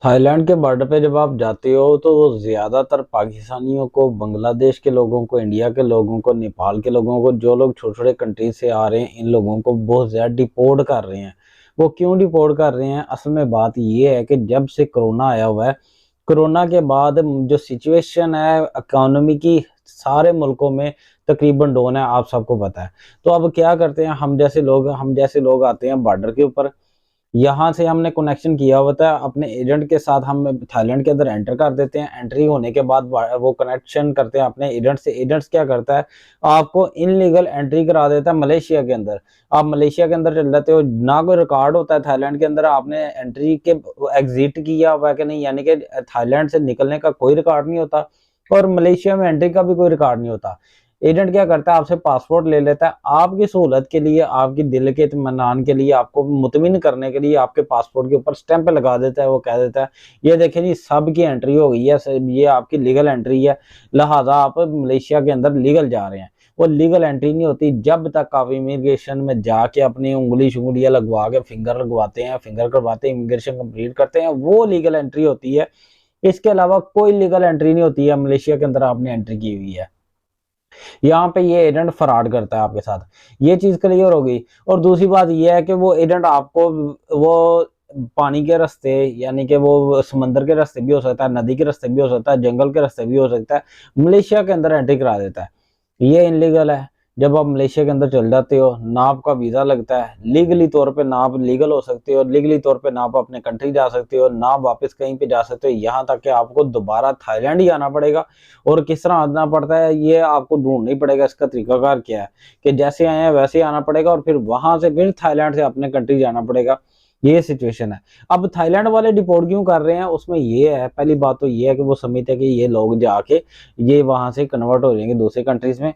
Thailand के border पे जब आप जाते हो तो वो ज्यादातर पाकिस्तानियों को, बांग्लादेश के लोगों को, इंडिया के लोगों को, नेपाल के लोगों को, जो लोग छोटे छोटे कंट्री से आ रहे हैं, इन लोगों को बहुत ज्यादा डिपोर्ट कर रहे हैं। वो क्यों डिपोर्ट कर रहे हैं? असल में बात ये है कि जब से कोरोना आया हुआ है, कोरोना के बाद जो सिचुएशन है इकोनॉमी की सारे मुल्कों में तकरीबन डाउन है, आप सबको पता है। तो अब क्या करते हैं हम जैसे लोग आते हैं बॉर्डर के ऊपर, यहाँ से हमने कनेक्शन किया हुआ था अपने एजेंट के साथ, हम थाईलैंड के अंदर एंटर कर देते हैं। एंट्री होने के बाद वो कनेक्शन करते हैं अपने एजेंट से। एजेंट्स क्या करता है, आपको इनलीगल एंट्री करा देता है मलेशिया के अंदर। आप मलेशिया के अंदर चल जाते हो, ना कोई रिकॉर्ड होता है थाईलैंड के अंदर आपने एंट्री के एग्जिट किया हुआ है कि नहीं, यानी कि थाईलैंड से निकलने का कोई रिकॉर्ड नहीं होता और मलेशिया में एंट्री का भी कोई रिकॉर्ड नहीं होता। एजेंट क्या करता है, आपसे पासपोर्ट ले लेता है, आपकी सहूलत के लिए, आपकी दिल के इत्मीनान के लिए, आपको मुतमिन करने के लिए आपके पासपोर्ट के ऊपर स्टैंप लगा देता है। वो कह देता है ये देखें जी सबकी एंट्री हो गई है, ये आपकी लीगल एंट्री है, लिहाजा आप मलेशिया के अंदर लीगल जा रहे हैं। वो लीगल एंट्री नहीं होती जब तक आप इमिग्रेशन में जाके अपनी उंगलियां लगवा के फिंगर लगवाते हैं, फिंगर करवाते हैं, इमिग्रेशन कंप्लीट करते हैं, वो लीगल एंट्री होती है। इसके अलावा कोई लीगल एंट्री नहीं होती है मलेशिया के अंदर आपने एंट्री की हुई है। यहाँ पे ये एजेंट फ्रॉड करता है आपके साथ, ये चीज क्लियर हो गई। और दूसरी बात ये है कि वो एजेंट आपको वो पानी के रास्ते, यानी कि वो समंदर के रास्ते भी हो सकता है, नदी के रास्ते भी हो सकता है, जंगल के रास्ते भी हो सकता है, मलेशिया के अंदर एंट्री करा देता है। ये इनलीगल है। जब आप मलेशिया के अंदर चल जाते हो, ना आपका वीजा लगता है, लीगली तौर पे ना आप लीगल हो सकते हो, लीगली तौर पे ना आप अपने कंट्री जा सकते हो, ना वापस कहीं पे जा सकते हो, यहाँ तक कि आपको दोबारा थाईलैंड ही आना पड़ेगा। और किस तरह आना पड़ता है ये आपको ढूंढना ही पड़ेगा, इसका तरीकाकार क्या है कि जैसे आए हैं वैसे आना पड़ेगा और फिर वहां से फिर थाईलैंड से अपने कंट्री जाना पड़ेगा। ये सिचुएशन है। अब थाईलैंड वाले डिपोर्ट क्यों कर रहे हैं, उसमें ये है, पहली बात तो ये है कि वो समझते हैं कि ये लोग जाके ये वहां से कन्वर्ट हो जाएंगे दूसरे कंट्रीज में।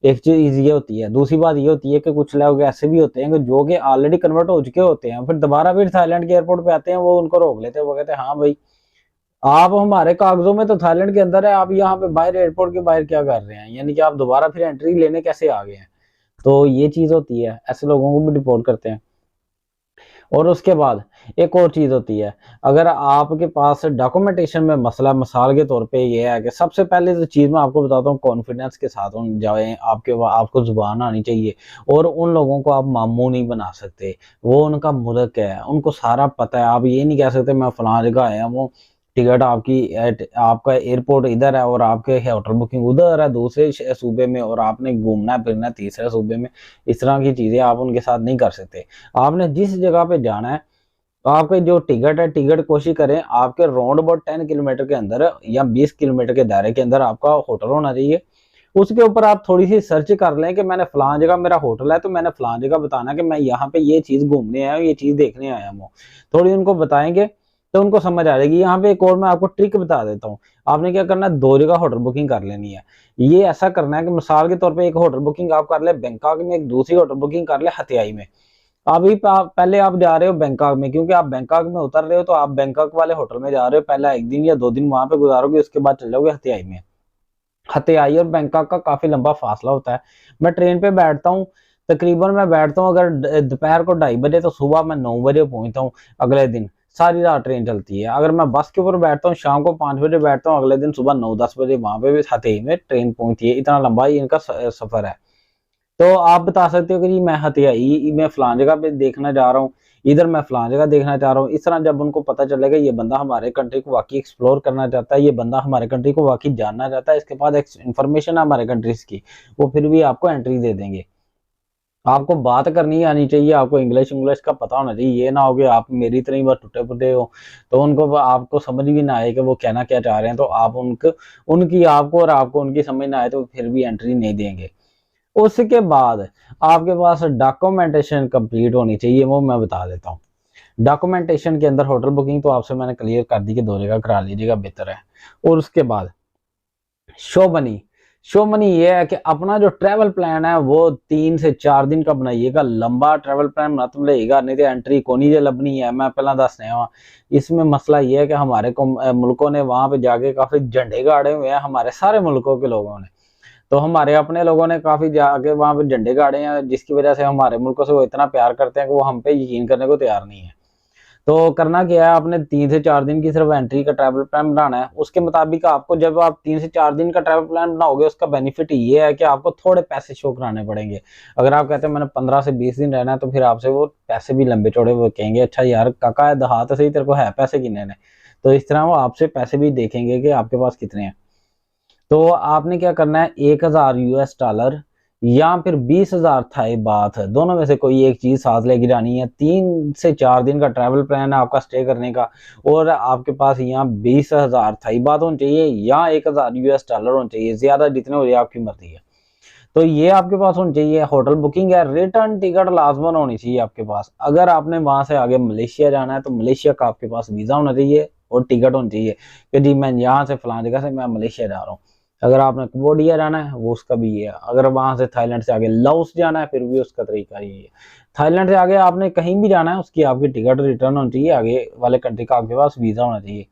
एक चीज ये होती है। दूसरी बात ये होती है कि कुछ लोग ऐसे भी होते हैं कि जो कि ऑलरेडी कन्वर्ट हो चुके होते हैं, फिर दोबारा फिर थाईलैंड के एयरपोर्ट पे आते हैं, वो उनको रोक लेते हैं। वो कहते हैं हाँ भाई, आप हमारे कागजों में तो थाईलैंड के अंदर है, आप यहाँ पे बाहर एयरपोर्ट के बाहर क्या कर रहे हैं, यानी कि आप दोबारा फिर एंट्री लेने कैसे आ गए हैं। तो ये चीज होती है, ऐसे लोगों को भी डिपोर्ट करते हैं। और उसके बाद एक और चीज होती है, अगर आपके पास डॉक्यूमेंटेशन में मसला, मिसाल के तौर पे ये है कि सबसे पहले तो चीज मैं आपको बताता हूँ, कॉन्फिडेंस के साथ उन जाए, आपको जुबान आनी चाहिए। और उन लोगों को आप मामू नहीं बना सकते, वो उनका मुल्क है, उनको सारा पता है। आप ये नहीं कह सकते मैं फलां जगह आया हूँ, टिकट आपका एयरपोर्ट इधर है और आपके होटल बुकिंग उधर है दूसरे सूबे में, और आपने घूमना फिरना है तीसरे सूबे में। इस तरह की चीजें आप उनके साथ नहीं कर सकते। आपने जिस जगह पे जाना है, तो आपके जो टिकट है, टिकट कोशिश करें आपके राउंड अबाउट 10 किलोमीटर के अंदर या 20 किलोमीटर के दायरे के अंदर आपका होटल होना चाहिए। उसके ऊपर आप थोड़ी सी सर्च कर लें कि मैंने फलां जगह मेरा होटल है, तो मैंने फलां जगह बताना कि मैं यहाँ पे ये चीज घूमने आया हूँ, ये चीज देखने आया हूँ। थोड़ी उनको बताएंगे तो उनको समझ आ जाएगी। यहाँ पे एक और मैं आपको ट्रिक बता देता हूँ। आपने क्या करना है, 2 जगह होटल बुकिंग कर लेनी है। ये ऐसा करना है कि मिसाल के तौर पे एक होटल बुकिंग आप कर ले बैंकॉक में, एक दूसरी होटल बुकिंग कर ले हतियाई में। अभी पहले आप जा रहे हो बैंकॉक में, क्योंकि आप बैंकॉक में उतर रहे हो, तो आप बैंकॉक वाले होटल में जा रहे हो, पहला 1 दिन या 2 दिन वहां पे गुजारोगे, उसके बाद चल जाओगे हतियाई में। हतियाई और बैंकॉक का काफी लंबा फासला होता है। मैं ट्रेन पे बैठता हूँ, तकरीबन मैं बैठता हूँ अगर दोपहर को 2:30 बजे, तो सुबह मैं 9 बजे पहुंचता हूँ अगले दिन। सारी रात ट्रेन चलती है। अगर मैं बस के ऊपर बैठता हूँ शाम को 5 बजे बैठता हूँ, अगले दिन सुबह 9-10 बजे वहां पे भी हथियाई में ट्रेन पहुंचती है। इतना लंबा ही इनका सफर है। तो आप बता सकते हो कि जी मैं हथियाई में फलां जगह पे देखना जा रहा हूँ, इधर मैं फलां जगह देखना चाह रहा हूँ। इस तरह जब उनको पता चलेगा ये बंदा हमारे कंट्री को वाकई एक्सप्लोर करना चाहता है, ये बंदा हमारे कंट्री को वाकई जानना चाहता है, इसके पास एक इन्फॉर्मेशन है हमारे कंट्रीज की, वो फिर भी आपको एंट्री दे देंगे। आपको बात करनी आनी चाहिए, आपको इंग्लिश इंग्लिश का पता होना चाहिए। ये ना हो कि आप मेरी तरह ही बस टूटे फूटे हो, तो उनको आपको समझ भी ना आए कि वो कहना क्या चाह रहे हैं, तो आप उनको उनकी आपको और आपको उनकी समझ ना आए तो फिर भी एंट्री नहीं देंगे। उसके बाद आपके पास डॉक्यूमेंटेशन कंप्लीट होनी चाहिए, वो मैं बता देता हूँ। डॉक्यूमेंटेशन के अंदर होटल बुकिंग तो आपसे मैंने क्लियर कर दी कि 2 जगह करा लीजिएगा, बेहतर है। और उसके बाद शो मनी। शो मनी ये है कि अपना जो ट्रैवल प्लान है वो 3 से 4 दिन का बनाइएगा। लंबा ट्रैवल प्लान मत बनाइएगा, नहीं तो एंट्री को नहीं लभनी है। मैं पहला दस रहा। इसमें मसला ये है कि हमारे मुल्कों ने वहां पे जाके काफी झंडे गाड़े हुए हैं, हमारे सारे मुल्कों के लोगों ने। तो हमारे अपने लोगों ने काफी जाके वहां पे झंडे गाड़े हैं, जिसकी वजह से हमारे मुल्कों से वो इतना प्यार करते हैं कि वो हम पे यकीन करने को तैयार नहीं है। तो करना क्या है, आपने 3 से 4 दिन की सिर्फ एंट्री का ट्रैवल प्लान बनाना है। उसके मुताबिक आपको, जब आप 3 से 4 दिन का ट्रैवल प्लान बनाओगे, उसका बेनिफिट ये है कि आपको थोड़े पैसे शो कराने पड़ेंगे। अगर आप कहते हैं मैंने 15 से 20 दिन रहना है, तो फिर आपसे वो पैसे भी लंबे चौड़े वो कहेंगे, अच्छा यार काका दिखा तो सही तेरे को है पैसे कितने ने। तो इस तरह वो आपसे पैसे भी देखेंगे कि आपके पास कितने हैं। तो आपने क्या करना है, $1000 या फिर 20,000 थाई बात है, दोनों में से कोई एक चीज साथ लेके जानी है। 3 से 4 दिन का ट्रैवल प्लान है आपका स्टे करने का, और आपके पास यहाँ 20,000 थाई बात होनी चाहिए या $1000 होना चाहिए, ज्यादा जितने हो जाए आपकी मर्जी है। तो ये आपके पास होनी चाहिए। होटल बुकिंग है, रिटर्न टिकट लाजमन होनी चाहिए आपके पास। अगर आपने वहां से आगे मलेशिया जाना है, तो मलेशिया का आपके पास वीजा होना चाहिए और टिकट होनी चाहिए कि जी मैं यहाँ से फलां जगह से मैं मलेशिया जा रहा हूँ। अगर आपने कम्बोडिया जाना है, वो उसका भी ये है। अगर वहां से थाईलैंड से आगे लाओस जाना है, फिर भी उसका तरीका ये है। थाईलैंड से आगे आपने कहीं भी जाना है, उसकी आपकी टिकट रिटर्न होनी चाहिए, आगे वाले कंट्री का आपके पास वीजा होना चाहिए,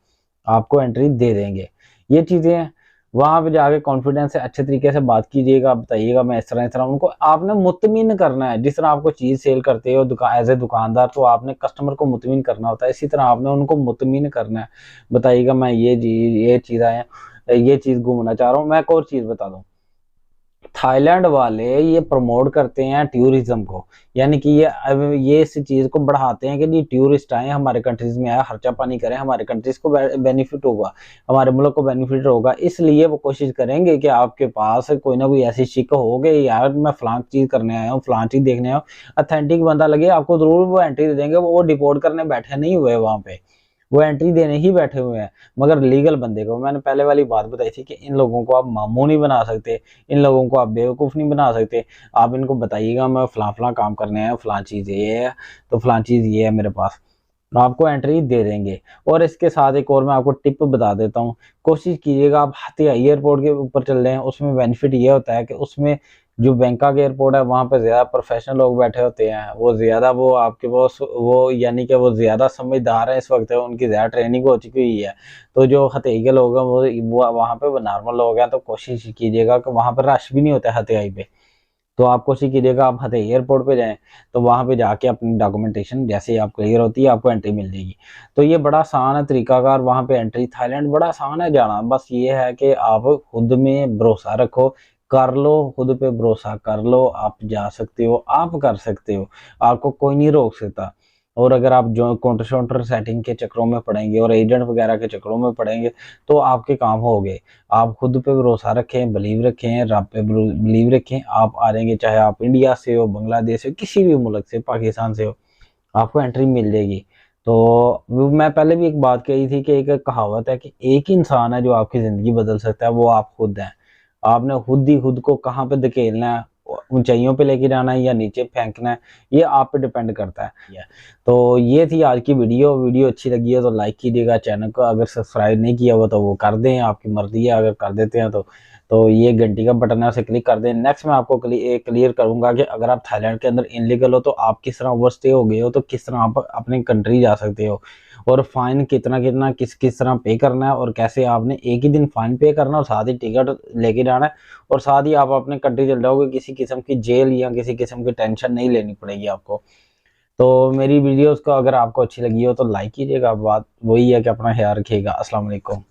आपको एंट्री दे देंगे। ये चीजें हैं। वहां पे जाके कॉन्फिडेंस से अच्छे तरीके से बात कीजिएगा, बताइएगा मैं इस तरह उनको आपने मुतमिन करना है। जिस तरह आपको चीज सेल करते हो एज ए दुकानदार, तो आपने कस्टमर को मुतमिन करना होता है, इसी तरह आपने उनको मुतमिन करना है। बताइएगा मैं ये चीज आए, ये चीज घूमना चाह रहा हूँ। मैं एक और चीज बता दूं, थाईलैंड वाले ये प्रमोट करते हैं टूरिज्म को, यानी कि ये इस चीज को बढ़ाते हैं कि जी टूरिस्ट आए हमारे कंट्रीज में, आए खर्चा पानी करें, हमारे कंट्रीज को बेनिफिट होगा, हमारे मुल्क को बेनिफिट होगा। इसलिए वो कोशिश करेंगे कि आपके पास कोई ना कोई ऐसी शिक हो गई, यार मैं फलां चीज करने आया हूँ, फलां चीज देखने आया हूँ, अथेंटिक बंदा लगे, आपको जरूर वो एंट्री दे देंगे। वो डिपोर्ट करने बैठे नहीं हुए वहां पे, वो एंट्री देने ही बैठे हुए हैं। मगर लीगल बंदे को, मैंने पहले वाली बात बताई थी कि इन लोगों को आप मामू नहीं बना सकते, इन लोगों को आप बेवकूफ़ नहीं बना सकते। आप इनको बताइएगा मैं फलां फलां काम करने आया, फलां चीज़ ये है, तो फलां चीज़ ये है मेरे पास, आपको एंट्री दे देंगे। और इसके साथ एक और मैं आपको टिप बता देता हूँ, कोशिश कीजिएगा आप हतियाई एयरपोर्ट के ऊपर चल रहे हैं। उसमें बेनिफिट ये होता है कि उसमें जो बैंकॉक एयरपोर्ट है, वहाँ पे ज़्यादा प्रोफेशनल लोग बैठे होते हैं, वो ज़्यादा वो आपके पास वो यानी कि वो ज़्यादा समझदार हैं इस वक्त, है उनकी ज़्यादा ट्रेनिंग हो चुकी हुई है। तो जो हतियाई के लोग हैं वो वहाँ पे वो नॉर्मल लोग हैं। तो कोशिश कीजिएगा कि वहाँ पर रश भी नहीं होता है हतियाई पे। तो आप कोशिश कीजिएगा आप हथियाई एयरपोर्ट पे जाएं, तो वहां पे जाके अपनी डॉक्यूमेंटेशन जैसे ही आप क्लियर होती है, आपको एंट्री मिल जाएगी। तो ये बड़ा आसान है तरीकाकार वहां पे एंट्री। थाईलैंड बड़ा आसान है जाना, बस ये है कि आप खुद में भरोसा रखो, कर लो, खुद पे भरोसा कर लो, आप जा सकते हो, आप कर सकते हो, आपको कोई नहीं रोक सकता। और अगर आप जो काउंटर शाउंटर सेटिंग के चक्रों में पड़ेंगे और एजेंट वगैरह के चक्रों में पड़ेंगे, तो आपके काम हो गए। आप खुद पे भरोसा रखें, बिलीव रखें, रब पे बिलीव रखें, आप आ जाएंगे। चाहे आप इंडिया से हो, बांग्लादेश से, किसी भी मुल्क से, पाकिस्तान से हो, आपको एंट्री मिल जाएगी। तो मैं पहले भी एक बात कही थी कि एक कहावत है कि एक ही इंसान है जो आपकी जिंदगी बदल सकता है, वो आप खुद हैं। आपने खुद ही खुद को कहाँ पे धकेलना है, ऊंचाइयों पे लेके जाना है या नीचे फेंकना है, ये आप पे डिपेंड करता है। तो ये थी आज की वीडियो अच्छी लगी है तो लाइक कीजिएगा, चैनल को अगर सब्सक्राइब नहीं किया हुआ तो वो कर दें, आपकी मर्जी है, अगर कर देते हैं तो ये घंटी का बटन है, उसे क्लिक कर दें। नेक्स्ट मैं आपको क्लियर करूंगा कि अगर आप थाईलैंड के अंदर इनलीगल हो तो आप किस तरह ओवर स्टे हो गए हो, तो किस तरह आप अपनी कंट्री जा सकते हो, और फाइन कितना कितना किस किस तरह पे करना है, और कैसे आपने एक ही दिन फाइन पे करना है और साथ ही टिकट लेके जाना है, और साथ ही आप अपने कंट्री चल जाओगे। किसी किस्म की जेल या किसी किस्म की टेंशन नहीं लेनी पड़ेगी आपको। तो मेरी वीडियोस को अगर आपको अच्छी लगी हो तो लाइक कीजिएगा। बात वही है कि अपना ख्याल रखिएगा। अस्सलाम वालेकुम।